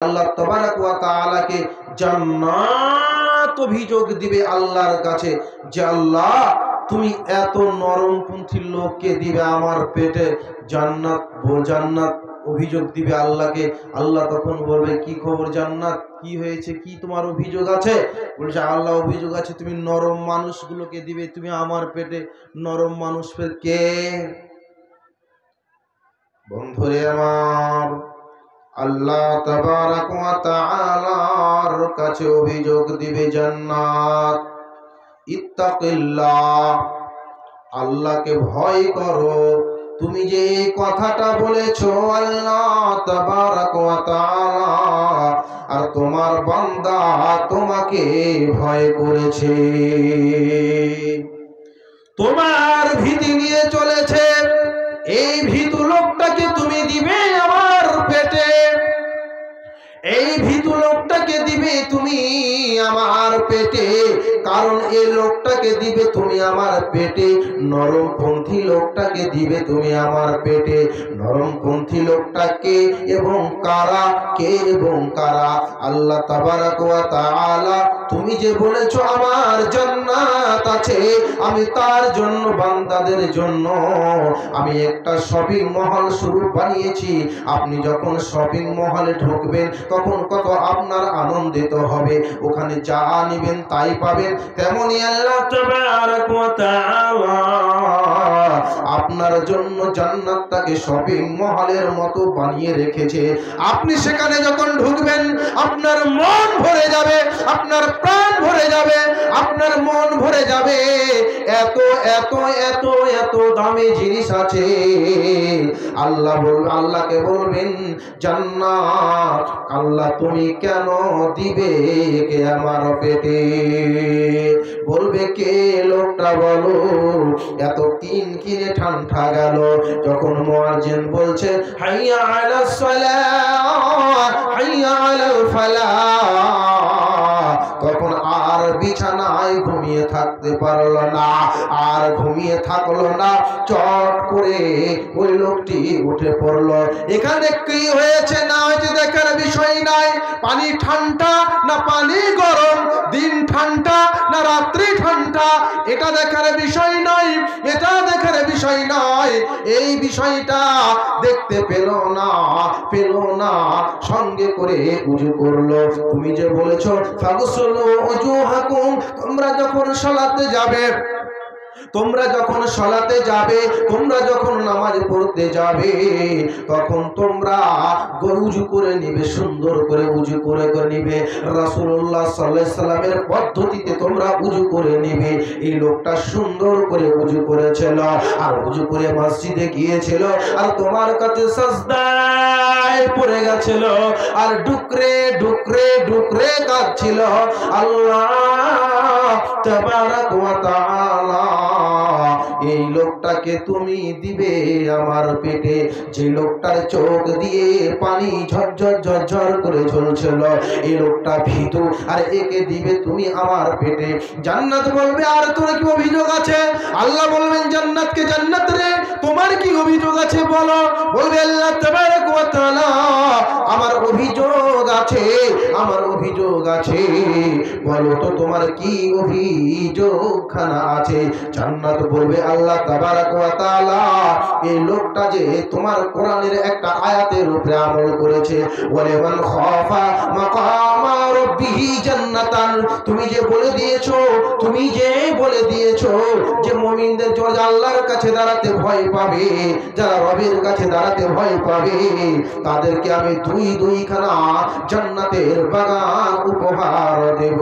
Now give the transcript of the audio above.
আল্লাহ তাবারাক ওয়া তাআলাকে জান্নাত অভিযোগ দিবে আল্লাহর কাছে যে আল্লাহ তুমি এত নরমপন্থী লোককে দিবে আমার পেটে জান্নাত। জান্নাত অভিযোগ দিবে আল্লাহকে। আল্লাহ তখন বলবে কি খবর জান্নাত, কি হয়েছে, কি তোমার অভিযোগ আছে? বলছে আল্লাহ অভিযোগ আছে তুমি নরম মানুষগুলোকে দিবে তুমি আমার পেটে। নরম মানুষ কে? বন্ধুরে আমার, আল্লাহ তাবারাক ওয়া তাআলার কাছে অভিযোগ দিবে জান্নাত। ইত্তাকিল্লাহ, আল্লাহকে ভয় করো। তুমি যে এই কথাটা বলেছো আল্লাহ তাবারাক ওয়া তাআলা আর তোমার বান্দা তোমাকে ভয় করেছে, তোমার ভীতি নিয়ে চলেছে, এই ভীতু লোকটাকে তুমি দিবে আমার পেটে, এই ভীতু লোকটাকে দিবে তুমি আমার পেটে। কারণ এই লোকটাকে দিবে তুমি আমার পেটে, নরমপন্থী লোকটাকে দিবে তুমি আমার পেটে। নরমপন্থী লোকটাকে এবং কারা, কে এবং কারা? আল্লাহ তাবারাক ওয়া তাআলা তুমি যে বলেছো আমার জান্নাত আছে, আমি তার জন্য বান্দাদের জন্য আমি একটা শপিং মহল শুরু বানিয়েছি। আপনি যখন শপিং মহলে ঢুকবেন তখন কত আপনার আনন্দিত হবে, ওখানে যা নেবেন তাই পাবেন। তেমনি আল্লাহ তাবারাক ওয়া তাআলা আপনার জন্য জান্নাতটাকে শপিং মহলের মতো বানিয়ে রেখেছে। আপনি সেখানে যখন ঢুকবেন আপনার মন ভরে যাবে, আপনার প্রাণ ভরে যাবে, আপনার মন ভরে যাবে। এত এত এত এত দামি জিনিস আছে। আল্লাহকে বলবেন জান্নাত আল্লাহ তুমি কেন দিবে কে আমার পেটে? বলবে কে লোকটা বলো। এত কিনে ঠান্ডা গেল যখন মুয়াজ্জিন বলছে হাইয়া আলাস সালাহ হাইয়া আলাল ফালাহ, তখন আর বিছানায় ঘুমিয়ে থাকতে পারলো না, আর ঘুমিয়ে থাকলো না, চট করে ওই লোকটি উঠে পড়লো। এখানে কি হয়েছে না হয়েছে দেখার বিষয় নাই, পানি ঠান্ডা না পানি গরম, দিন ঠান্ডা না রাত্রি ঠান্ডা, এটা দেখার বিষয় নয়, এটা দেখার বিষয় নয়। এই বিষয়টা দেখতে পেল না, সঙ্গে করে উযু করলো। তুমি যে বলেছো ফাগসুলু উজুহাকুম, তোমরা যখন সালাতে যাবে, তোমরা যখন সালাতে যাবে, তোমরা যখন নামাজ পড়তে যাবে, তখন তোমরা উযু করে নিবে, সুন্দর করে উযু করে নিবে। রাসূলুল্লাহ সাল্লাল্লাহু আলাইহি সাল্লামের পদ্ধতিতে তোমরা উযু করে নিবে। এই লোকটা সুন্দর করে উযু করেছিল আর উযু করে মসজিদে গিয়েছিল আর তোমার কাছে সাজদায় পড়ে গেছিল আর ডুকরে ডুকরে ডুকরে কাঁদছিল। আল্লাহ তাবারাক ওয়া তাআলা এই লোকটাকে তুমি দিবে আমার পেটে, যে লোকটার চোখ দিয়ে পানি ঝরঝর ঝরঝর করে ঝরছিল, এই লোকটা ভীতু, আর একে দিবে তুমি আমার পেটে। জান্নাত বলবে আর তোর কি অভিযোগ আছে? আল্লাহ বলবেন জান্নাতকে জান্নাত রে তোমার কি অভিযোগ আছে বলো? বলবে আল্লাহ তাবারাক ওয়া তাআলা আমার অভিযোগ আছে, আমার অভিযোগ আছে, বলো তো তোমার কি অভিযোগখানা আছে? জান্নাত বলবে আল্লাহ তাবারাক ওয়া তাআলা এই লোকটা যে তোমার কোরআনের একটা আয়াতের উপরে আমল করেছে, ওয়ালিমান খাফা মাকামা রাব্বিহি জান্নাতান, তুমি যে বলে দিয়েছো যে মুমিনদের যারা আল্লাহর কাছে দাঁড়াতে ভয় পাবে, যারা রবের কাছে দাঁড়াতে ভয় পাবে, তাদেরকে আমি দুই দুইখানা জান্নাতের বাগান উপহার দেব।